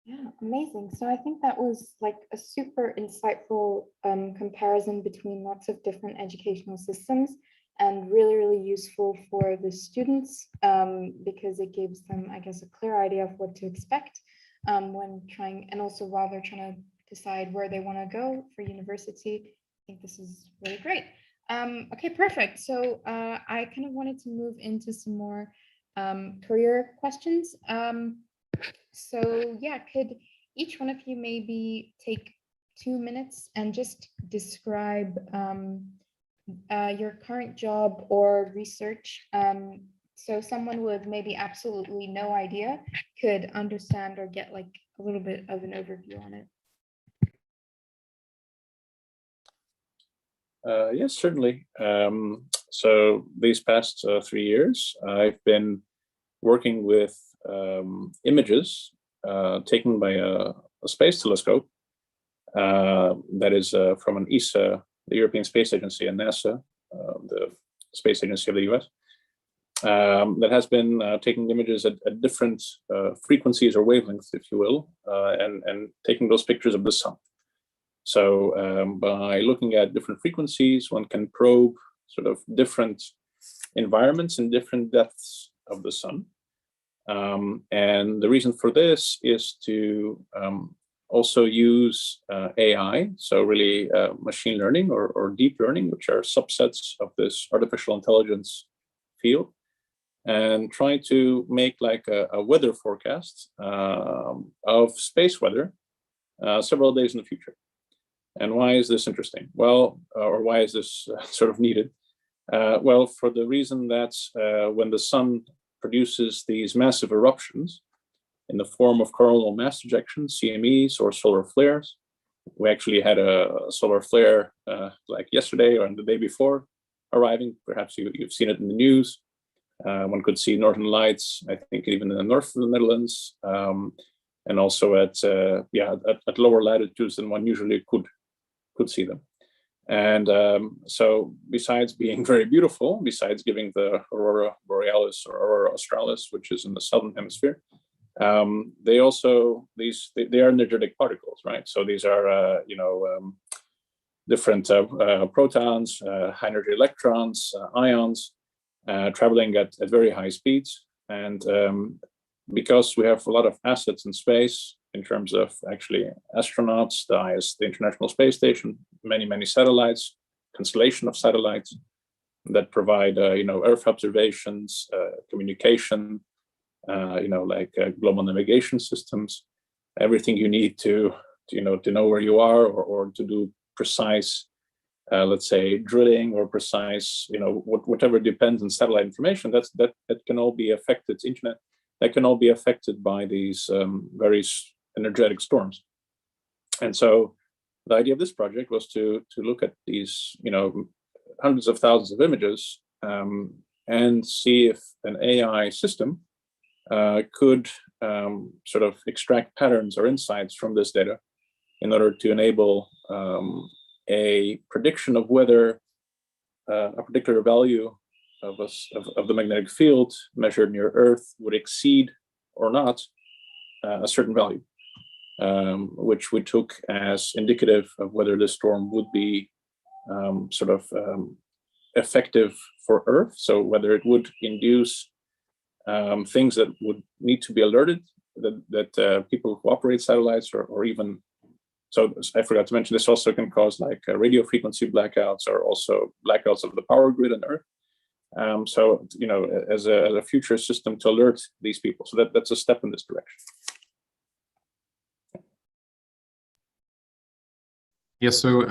Yeah, amazing. So I think that was like a super insightful comparison between lots of different educational systems, and really, really useful for the students because it gives them, I guess, a clear idea of what to expect when trying, and also while they're trying to decide where they want to go for university. I think this is really great. Okay, perfect. So I kind of wanted to move into some more career questions. So yeah, could each one of you maybe take 2 minutes and just describe your current job or research, so someone with maybe absolutely no idea could understand or get like a little bit of an overview on it. Yes, certainly. So these past 3 years, I've been working with images taken by a space telescope that is from an ESA, the European Space Agency, and NASA, the space agency of the US, that has been taking images at different frequencies or wavelengths, if you will, and taking those pictures of the sun. So by looking at different frequencies, one can probe sort of different environments and different depths of the sun. And the reason for this is to also use AI, so really machine learning or deep learning, which are subsets of this artificial intelligence field, and try to make like a weather forecast of space weather several days in the future. And why is this interesting? Well, or why is this sort of needed? Well, for the reason that when the sun produces these massive eruptions in the form of coronal mass ejections, CMEs, or solar flares. We actually had a solar flare like yesterday or the day before arriving. Perhaps you've seen it in the news. One could see northern lights, I think even in the north of the Netherlands, and also at lower latitudes than one usually could see them. And so besides being very beautiful, besides giving the aurora borealis or aurora australis, which is in the southern hemisphere, they also, they are energetic particles, right? So these are, different protons, high energy electrons, ions, traveling at very high speeds. And because we have a lot of assets in space, in terms of actually astronauts, the International Space Station, many satellites, constellation of satellites that provide, Earth observations, communication, global navigation systems, everything you need to know where you are, or to do precise, let's say, drilling, or precise, whatever depends on satellite information. That can all be affected. Internet, that can all be affected by these very energetic storms. And so the idea of this project was to look at these, hundreds of thousands of images, and see if an AI system could sort of extract patterns or insights from this data in order to enable a prediction of whether a particular value of the magnetic field measured near Earth would exceed or not a certain value, which we took as indicative of whether the storm would be effective for Earth. So whether it would induce things that would need to be alerted, that people who operate satellites, or even, so I forgot to mention, this also can cause like radio frequency blackouts, or also blackouts of the power grid on Earth. So, you know, as a future system to alert these people. So that's a step in this direction. Yeah, so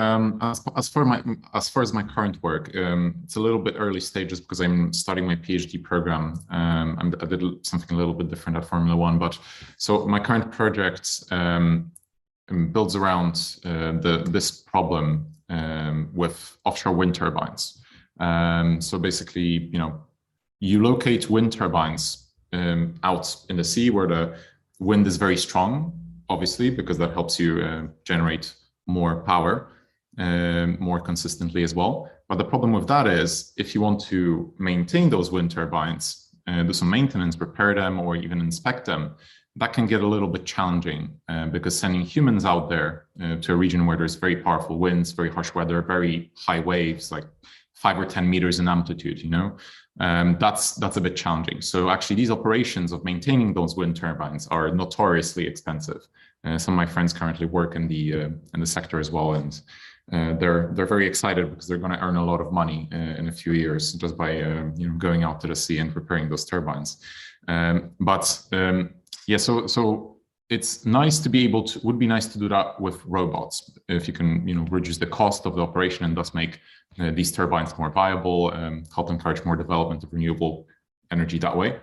as far as my current work, it's a little bit early stages because I'm starting my PhD program. I did something a little bit different at Formula One, but so my current project builds around this problem with offshore wind turbines. So basically, you know, you locate wind turbines out in the sea where the wind is very strong, obviously, because that helps you generate more power more consistently as well. But the problem with that is if you want to maintain those wind turbines, do some maintenance, repair them, or even inspect them, that can get a little bit challenging because sending humans out there to a region where there's very powerful winds, very harsh weather, very high waves, like 5 or 10 meters in amplitude, you know, that's a bit challenging. So actually these operations of maintaining those wind turbines are notoriously expensive. Some of my friends currently work in the sector as well, and they're very excited because they're going to earn a lot of money in a few years just by you know, going out to the sea and repairing those turbines. Yeah, so it's nice to be able to, would be nice to do that with robots if you can, you know, reduce the cost of the operation and thus make these turbines more viable, help encourage more development of renewable energy that way.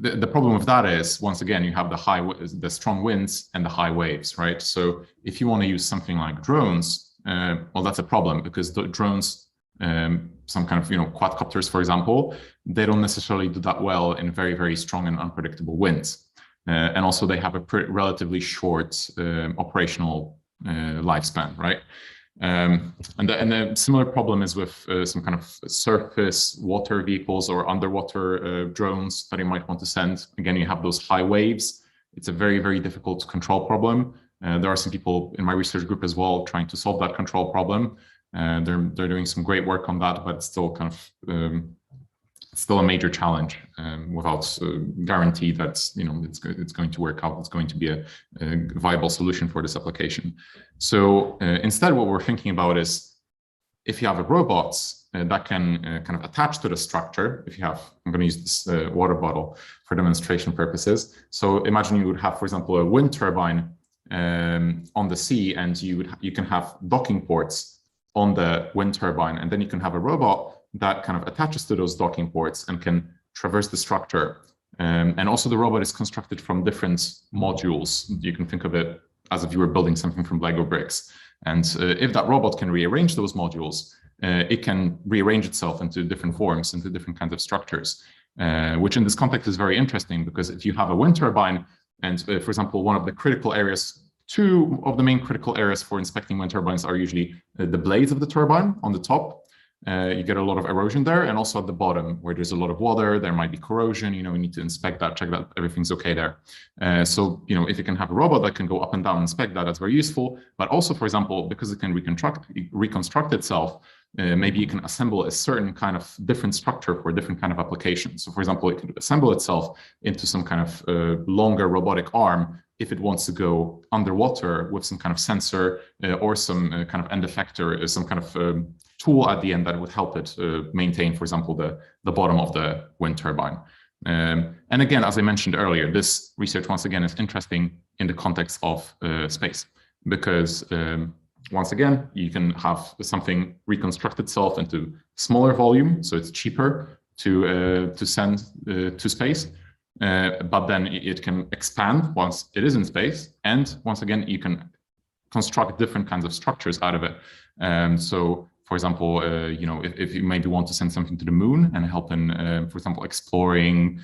The problem with that is, once again, you have the strong winds and the high waves, right? So if you want to use something like drones, well, that's a problem because the drones, some kind of, you know, quadcopters, for example, they don't necessarily do that well in very, very strong and unpredictable winds. And also they have a relatively short operational lifespan, right? And the similar problem is with some kind of surface water vehicles or underwater drones that you might want to send. Again, you have those high waves. It's a very, very difficult to control problem. There are some people in my research group as well trying to solve that control problem. They're doing some great work on that, but it's still kind of still a major challenge without guarantee that, you know, it's going to work out. It's going to be a viable solution for this application. So instead, what we're thinking about is if you have a robot that can kind of attach to the structure. If you have, I'm going to use this water bottle for demonstration purposes. So imagine you would have, for example, a wind turbine on the sea, and you can have docking ports on the wind turbine, and then you can have a robot that kind of attaches to those docking ports and can traverse the structure. And also the robot is constructed from different modules. You can think of it as if you were building something from Lego bricks. And if that robot can rearrange those modules, it can rearrange itself into different forms, into different kinds of structures, which in this context is very interesting, because if you have a wind turbine and, for example, one of the critical areas, two of the main critical areas for inspecting wind turbines are usually the blades of the turbine on the top. You get a lot of erosion there, and also at the bottom where there's a lot of water, there might be corrosion. You know, we need to inspect that, check that everything's okay there. So, you know, if you can have a robot that can go up and down and inspect that, that's very useful. But also, for example, because it can reconstruct itself, maybe you can assemble a certain kind of different structure for different kind of applications. So, for example, it can assemble itself into some kind of longer robotic arm if it wants to go underwater with some kind of sensor or some kind of end effector, some kind of tool at the end that would help it maintain, for example, the bottom of the wind turbine. And again, as I mentioned earlier, this research, once again, is interesting in the context of space, because once again, you can have something reconstruct itself into smaller volume, so it's cheaper to send to space. But then it can expand once it is in space. And once again, you can construct different kinds of structures out of it. So, for example, you know, if you maybe want to send something to the moon and help in, for example, exploring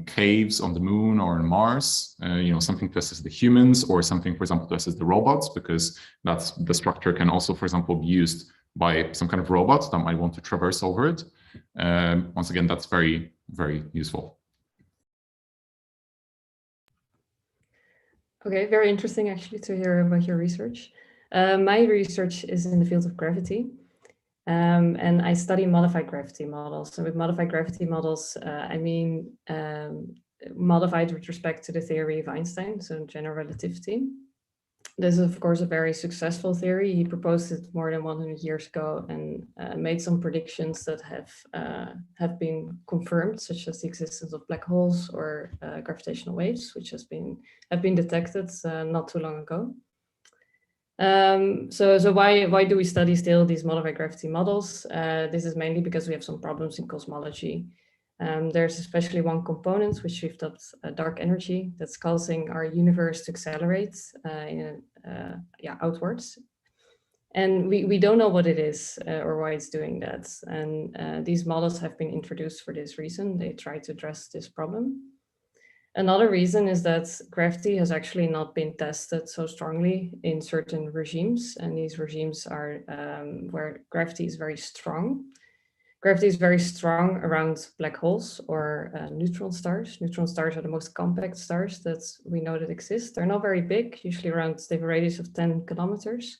caves on the moon or on Mars, you know, something to assist the humans, or something, for example, to assist the robots, because that's the structure can also, for example, be used by some kind of robot that might want to traverse over it. Once again, that's very, very useful. Okay, very interesting actually to hear about your research. My research is in the field of gravity. And I study modified gravity models. And with modified gravity models, I mean modified with respect to the theory of Einstein, so general relativity. This is, of course, a very successful theory. He proposed it more than 100 years ago and made some predictions that have been confirmed, such as the existence of black holes or gravitational waves, which have been detected not too long ago. So why do we study still these modified gravity models? This is mainly because we have some problems in cosmology. There's especially one component which shifts up dark energy that's causing our universe to accelerate outwards. And we don't know what it is or why it's doing that. And these models have been introduced for this reason. They try to address this problem. Another reason is that gravity has actually not been tested so strongly in certain regimes. And these regimes are where gravity is very strong. Gravity is very strong around black holes or neutron stars. Neutron stars are the most compact stars that we know that exist. They're not very big, usually around they have a radius of 10 kilometers.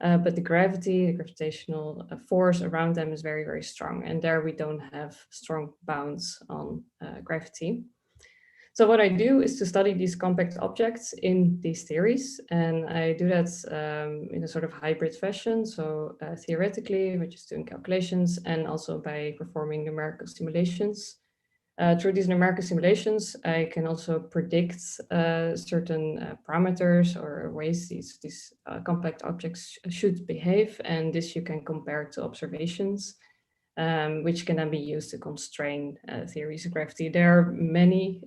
But the gravitational force around them is very, very strong. And there we don't have strong bounds on gravity. So what I do is to study these compact objects in these theories. And I do that in a sort of hybrid fashion. So theoretically, we're just doing calculations and also by performing numerical simulations. Through these numerical simulations, I can also predict certain parameters or ways these compact objects should behave. And this you can compare to observations, which can then be used to constrain theories of gravity. There are many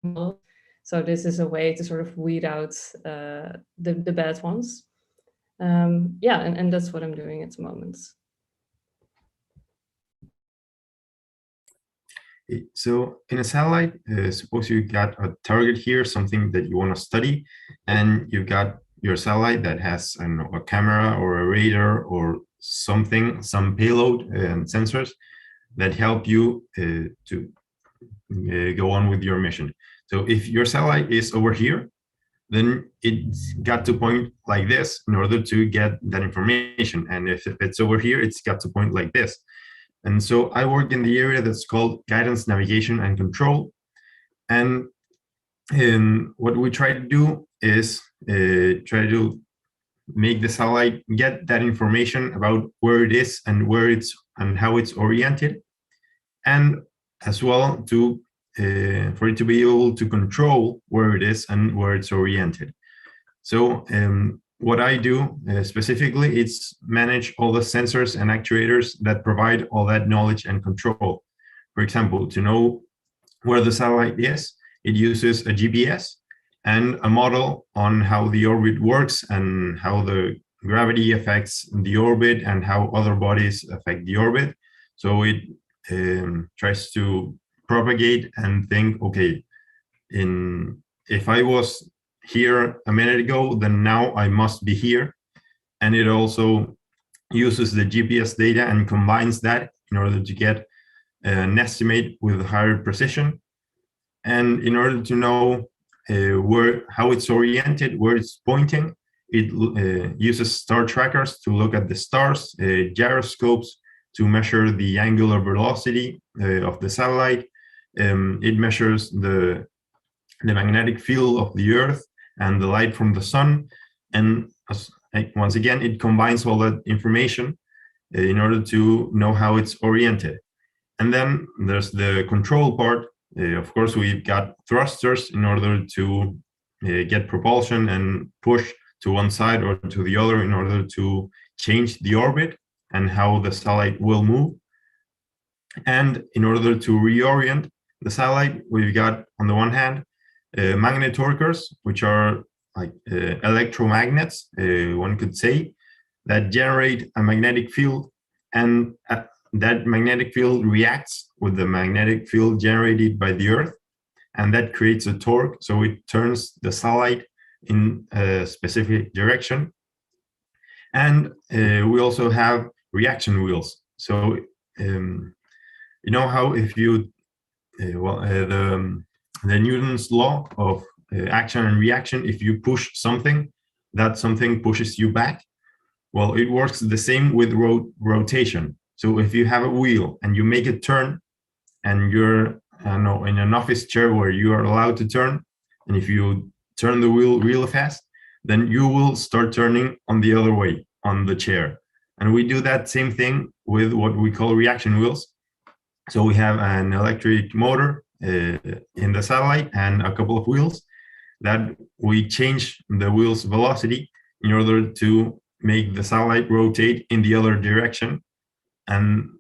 models, so this is a way to sort of weed out the bad ones. And that's what I'm doing at the moment. So in a satellite, suppose you got a target here, something that you want to study, and you've got your satellite that has, I don't know, a camera or a radar or something, some payload and sensors that help you to go on with your mission. So if your satellite is over here, then it's got to point like this in order to get that information. And if it's over here, it's got to point like this. And so I work in the area that's called guidance, navigation, and control. And what we try to do is try to make the satellite get that information about where it is and where it's and how it's oriented, and as well to for it to be able to control where it is and where it's oriented. So what I do specifically is manage all the sensors and actuators that provide all that knowledge and control. For example, to know where the satellite is, it uses a GPS and a model on how the orbit works and how the gravity affects the orbit and how other bodies affect the orbit. So it tries to propagate and think, okay, if I was here a minute ago, then now I must be here. And it also uses the GPS data and combines that in order to get an estimate with higher precision. And in order to know how it's oriented, where it's pointing, it uses star trackers to look at the stars, gyroscopes to measure the angular velocity of the satellite. It measures the magnetic field of the Earth and the light from the sun. And once again, it combines all that information in order to know how it's oriented. And then there's the control part. Of course, we've got thrusters in order to get propulsion and push to one side or to the other in order to change the orbit and how the satellite will move. And in order to reorient the satellite, we've got, on the one hand, magnetorquers, which are like electromagnets, one could say, that generate a magnetic field, and that magnetic field reacts with the magnetic field generated by the Earth, and that creates a torque, so it turns the satellite in a specific direction. And we also have reaction wheels. So you know how if you the Newton's law of action and reaction, if you push something, that something pushes you back. Well, it works the same with rotation. So if you have a wheel and you make it turn, and you're in an office chair where you are allowed to turn, and if you turn the wheel real fast, then you will start turning on the other way on the chair. And we do that same thing with what we call reaction wheels. So we have an electric motor in the satellite and a couple of wheels that we change the wheel's velocity in order to make the satellite rotate in the other direction. And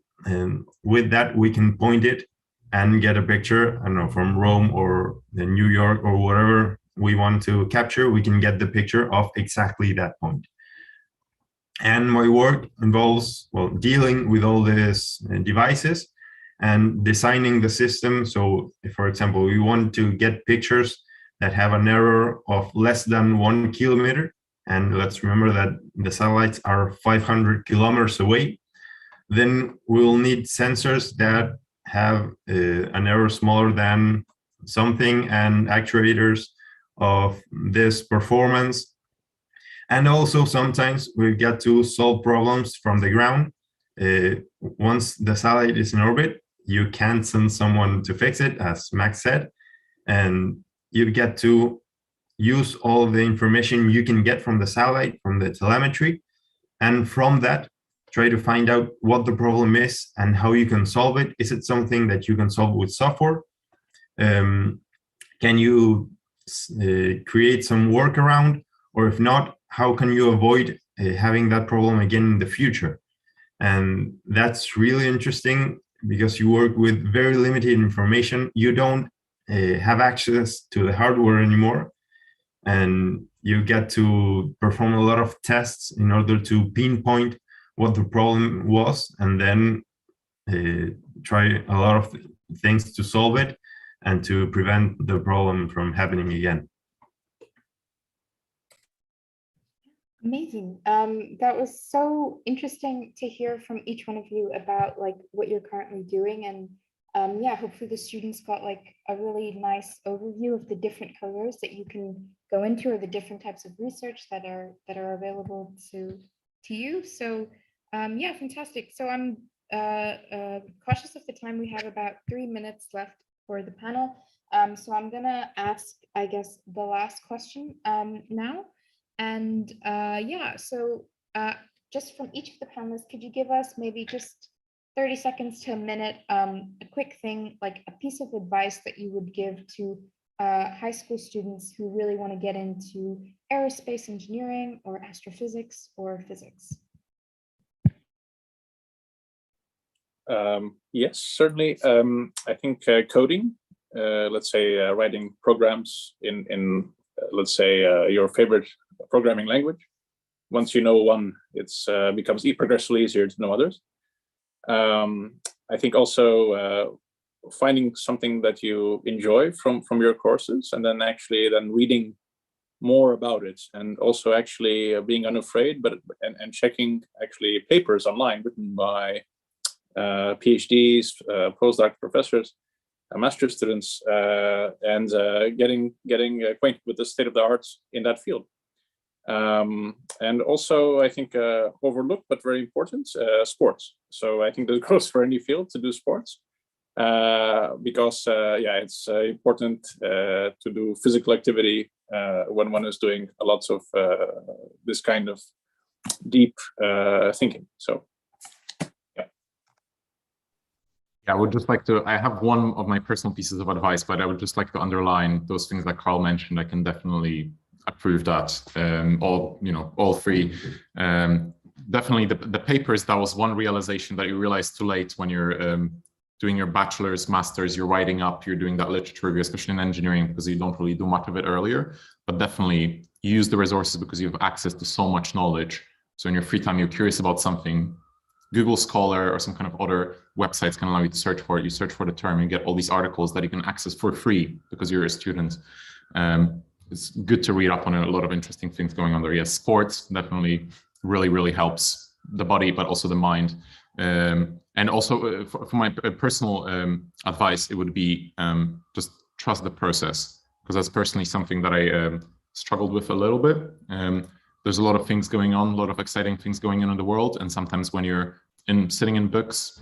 with that, we can point it and get a picture, I don't know, from Rome or New York or whatever we want to capture. We can get the picture of exactly that point. And my work involves, well, dealing with all these devices and designing the system. So if, for example, we want to get pictures that have an error of less than 1 kilometer, and let's remember that the satellites are 500 kilometers away, then we'll need sensors that have an error smaller than something and actuators of this performance. And also sometimes we get to solve problems from the ground. Once the satellite is in orbit, you can't send someone to fix it, as Max said, and you get to use all the information you can get from the satellite, from the telemetry, and from that, try to find out what the problem is and how you can solve it. Is it something that you can solve with software? Can you create some workaround? Or if not, how can you avoid having that problem again in the future? And that's really interesting because you work with very limited information. You don't have access to the hardware anymore. And you get to perform a lot of tests in order to pinpoint what the problem was, and then try a lot of things to solve it and to prevent the problem from happening again. Amazing. That was so interesting to hear from each one of you about like what you're currently doing, and yeah, hopefully the students got like a really nice overview of the different careers that you can go into, or the different types of research that are available to you. So yeah, fantastic. So I'm cautious of the time. We have about 3 minutes left for the panel. So I'm gonna ask, I guess, the last question now. And yeah, so just from each of the panelists, could you give us maybe just 30 seconds to a minute, a quick thing, like a piece of advice that you would give to high school students who really want to get into aerospace engineering or astrophysics or physics? Yes, certainly. I think coding, let's say writing programs in let's say your favorite programming language. Once you know one, it's becomes progressively easier to know others. I think also finding something that you enjoy from your courses, and then actually reading more about it, and also actually being unafraid, and checking actually papers online written by PhDs, postdoc professors, master students, and getting acquainted with the state of the art in that field. And also, I think overlooked but very important, sports. So I think that goes for any field to do sports, because yeah, it's important to do physical activity when one is doing a lot of this kind of deep thinking. So. Yeah, I would just like to, I have one of my personal pieces of advice, but I would just like to underline those things that Carl mentioned. I can definitely approve that, all three. Definitely the papers, that was one realization that you realize too late when you're doing your bachelor's, master's, you're writing up, you're doing that literature review, especially in engineering, because you don't really do much of it earlier, but definitely use the resources because you have access to so much knowledge. So in your free time, you're curious about something, Google Scholar or some kind of other websites can allow you to search for it. You search for the term, you get all these articles that you can access for free because you're a student. It's good to read up on a lot of interesting things going on there. Yes, sports definitely really helps the body, but also the mind. And also for my personal advice, it would be just trust the process, because that's personally something that I struggled with a little bit. there's a lot of things going on, a lot of exciting things going on in the world. And sometimes when you're sitting in books,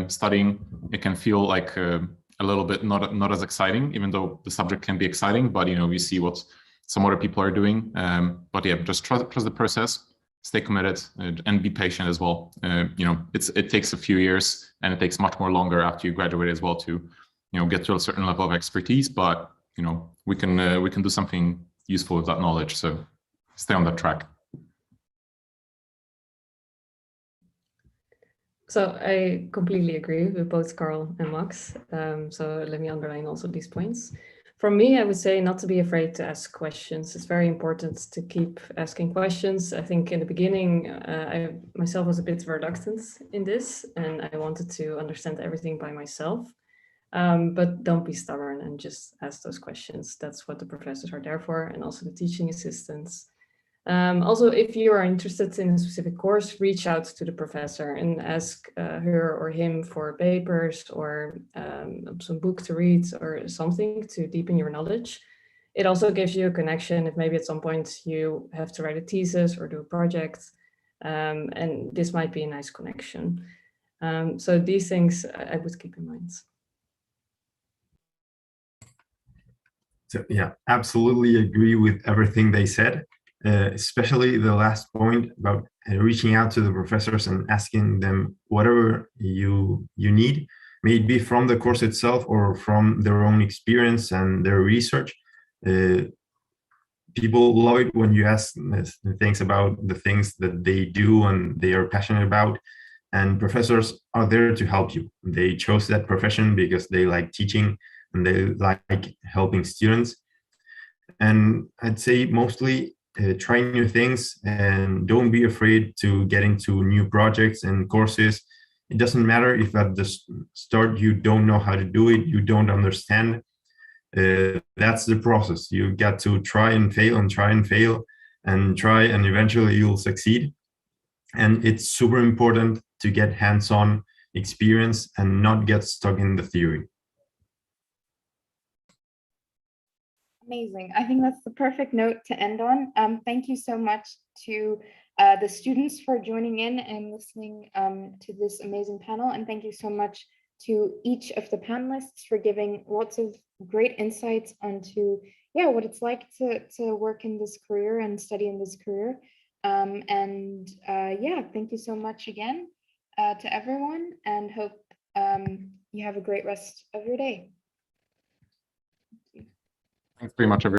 studying, it can feel like a little bit not as exciting, even though the subject can be exciting, but you see what some other people are doing. But yeah, just trust the process, stay committed, and be patient as well. It takes a few years, and it takes much more longer after you graduate as well to get to a certain level of expertise. But we can do something useful with that knowledge. So stay on that track. So I completely agree with both Carl and Max. So let me underline also these points. For me, I would say not to be afraid to ask questions. It's very important to keep asking questions. I think in the beginning, I myself was a bit reluctant in this, and I wanted to understand everything by myself. But don't be stubborn and just ask those questions. That's what the professors are there for, and also the teaching assistants. Also, if you are interested in a specific course, reach out to the professor and ask her or him for papers or some book to read or something to deepen your knowledge. It also gives you a connection if maybe at some point you have to write a thesis or do a project, and this might be a nice connection. So these things I would keep in mind. So yeah, absolutely agree with everything they said. Especially the last point about reaching out to the professors and asking them whatever you need, may it be from the course itself or from their own experience and their research. People love it when you ask things about the things that they do and they are passionate about, and professors are there to help you. They chose that profession because they like teaching and they like helping students. And I'd say mostly try new things and don't be afraid to get into new projects and courses. It doesn't matter if at the start you don't know how to do it, you don't understand. That's the process. You got to try and fail and try and fail and try, and eventually you'll succeed. And it's super important to get hands-on experience and not get stuck in the theory. Amazing. I think that's the perfect note to end on. Thank you so much to the students for joining in and listening to this amazing panel. And thank you so much to each of the panelists for giving lots of great insights onto what it's like to work in this career and study in this career. Thank you so much again to everyone, and hope you have a great rest of your day. Thanks very much, everyone.